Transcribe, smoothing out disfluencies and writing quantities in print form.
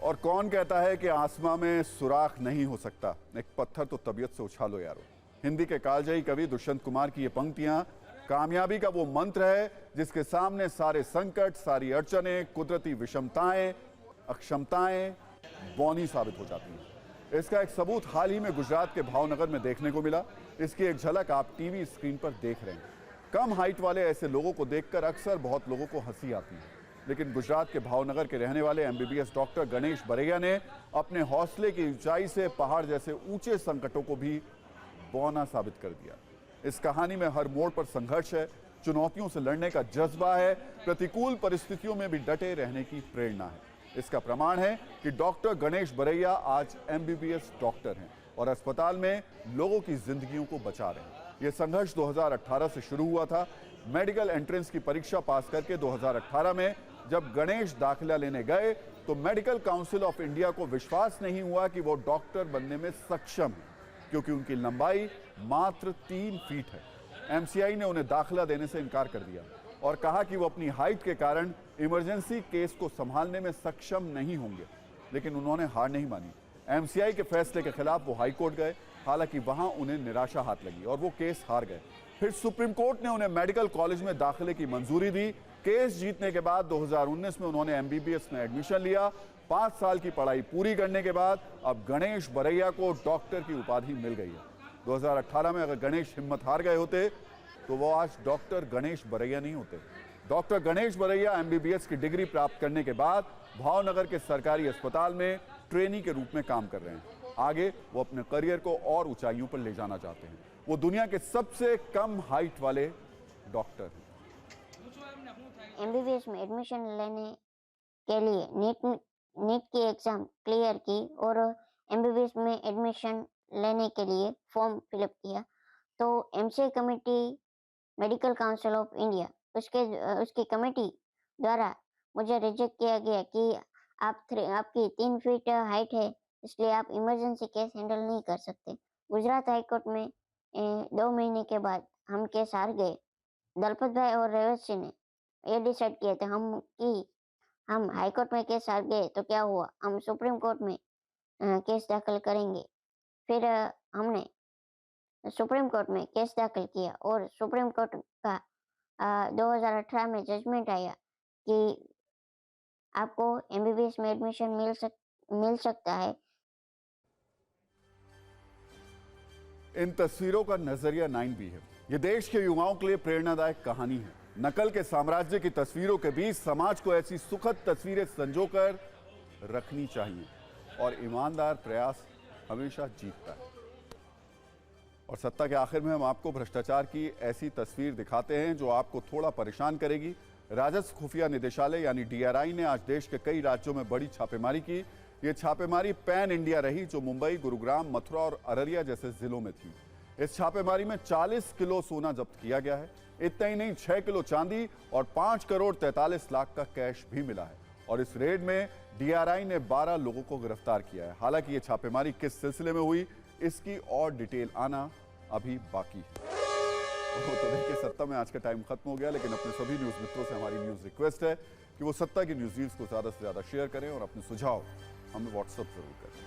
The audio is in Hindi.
और कौन कहता है कि आसमां में सुराख नहीं हो सकता, एक पत्थर तो तबीयत से उछालो यारो। हिंदी के कालजयी कवि दुष्यंत कुमार की ये पंक्तियां कामयाबी का वो मंत्र है जिसके सामने सारे संकट, सारी अड़चने, कुदरती विषमताएं, अक्षमताएं बौनी साबित हो जाती हैं। इसका एक सबूत हाल ही में गुजरात के भावनगर में देखने को मिला। इसकी एक झलक आप टीवी स्क्रीन पर देख रहे हैं। कम हाइट वाले ऐसे लोगों को देखकर अक्सर बहुत लोगों को हंसी आती है, लेकिन गुजरात के भावनगर के रहने वाले एमबीबीएस डॉक्टर गणेश बरैया ने अपने हौसले की ऊंचाई से पहाड़ जैसे ऊंचे संकटों को भी बौना साबित कर दिया। इस कहानी में हर मोड़ पर संघर्ष है, चुनौतियों से लड़ने का जज्बा है, प्रतिकूल परिस्थितियों में भी डटे रहने की प्रेरणा है। इसका प्रमाण है कि डॉक्टर गणेश बरैया आज एमबीबीएस डॉक्टर हैं और अस्पताल में लोगों की जिंदगियों को बचा रहे हैं। यह संघर्ष 2018 से शुरू हुआ था। मेडिकल एंट्रेंस की परीक्षा पास करके 2018 में जब गणेश दाखिला लेने गए तो मेडिकल काउंसिल ऑफ इंडिया को विश्वास नहीं हुआ कि वो डॉक्टर बनने में सक्षम है, क्योंकि उनकी लंबाई मात्र 3 फीट है। एमसीआई ने उन्हें दाखिला देने से इनकार कर दिया और कहा कि वो अपनी हाइट के कारण इमरजेंसी केस को संभालने में सक्षम नहीं होंगे, लेकिन उन्होंने हार नहीं मानी। एमसीआई के फैसले के खिलाफ वो हाईकोर्ट गए, हालांकि वहां उन्हें निराशा हाथ लगी और वो केस हार गए। फिर सुप्रीम कोर्ट ने उन्हें मेडिकल कॉलेज में दाखिले की मंजूरी दी। केस जीतने के बाद 2019 में उन्होंने एमबीबीएस में एडमिशन लिया। 5 साल की पढ़ाई पूरी करने के बाद अब गणेश बरैया को डॉक्टर की उपाधि मिल गई है। 2018 में अगर गणेश हिम्मत हार गए होते तो वो आज डॉक्टर गणेश बरैया नहीं होते। डॉक्टर गणेश बरैया एमबीबीएस की डिग्री प्राप्त करने के बाद भावनगर के सरकारी अस्पताल में ट्रेनी के रूप में काम कर रहे हैं। आगे वो अपने करियर को और ऊंचाइयों पर ले जाना चाहते हैं। वो दुनिया के सबसे कम हाइट वाले डॉक्टर हैं। एमबीबीएस में एडमिशन लेने के लिए नीट की एग्जाम क्लियर की और एमबीबीएस में एडमिशन लेने के लिए फॉर्म फिलअप किया। तो MCI committee, medical council of India, उसकी कमेटी द्वारा मुझे रिजेक्ट किया गया कि आपकी 3 फीट हाइट है, इसलिए आप इमरजेंसी केस हैंडल नहीं कर सकते। गुजरात हाईकोर्ट में 2 महीने के बाद हम केस हार गए। दलपत भाई और रेवत सिंह ने ये डिसाइड किया था हम हाईकोर्ट में केस हार गए तो क्या हुआ, हम सुप्रीम कोर्ट में केस दाखिल करेंगे। फिर हमने सुप्रीम कोर्ट में केस दाखिल किया और सुप्रीम कोर्ट का 2018 में जजमेंट आया कि आपको एमबीबीएस में एडमिशन मिल सकता है। इन तस्वीरों का नजरिया 9B है। ये देश के युवाओं के लिए प्रेरणादायक कहानी है। नकल के साम्राज्य की तस्वीरों के बीच समाज को ऐसी सुखद तस्वीरें संजोकर रखनी चाहिए और ईमानदार प्रयास हमेशा जीतता है। और सत्ता के आखिर में हम आपको भ्रष्टाचार की ऐसी तस्वीर दिखाते हैं जो आपको थोड़ा परेशान करेगी। राजस्व खुफिया निदेशालय यानी डीआरआई ने आज देश के कई राज्यों में बड़ी छापेमारी की। ये छापेमारी पैन इंडिया रही, जो मुंबई, गुरुग्राम, मथुरा और अररिया जैसे जिलों में थी। इस छापेमारी में 40 किलो सोना जब्त किया गया है। इतना ही नहीं, 6 किलो चांदी और 5 करोड़ 43 लाख का कैश भी मिला है। और इस रेड में डीआरआई ने 12 लोगों को गिरफ्तार किया है। हालांकि ये छापेमारी किस सिलसिले में हुई, इसकी और डिटेल आना अभी बाकी है। तो देखिए, सत्ता में आज का टाइम खत्म हो गया, लेकिन अपने सभी न्यूज मित्रों से हमारी न्यूज रिक्वेस्ट है कि वो सत्ता की न्यूज रील्स को ज्यादा से ज्यादा शेयर करें और अपने सुझाव हमें व्हाट्सएप जरूर करें।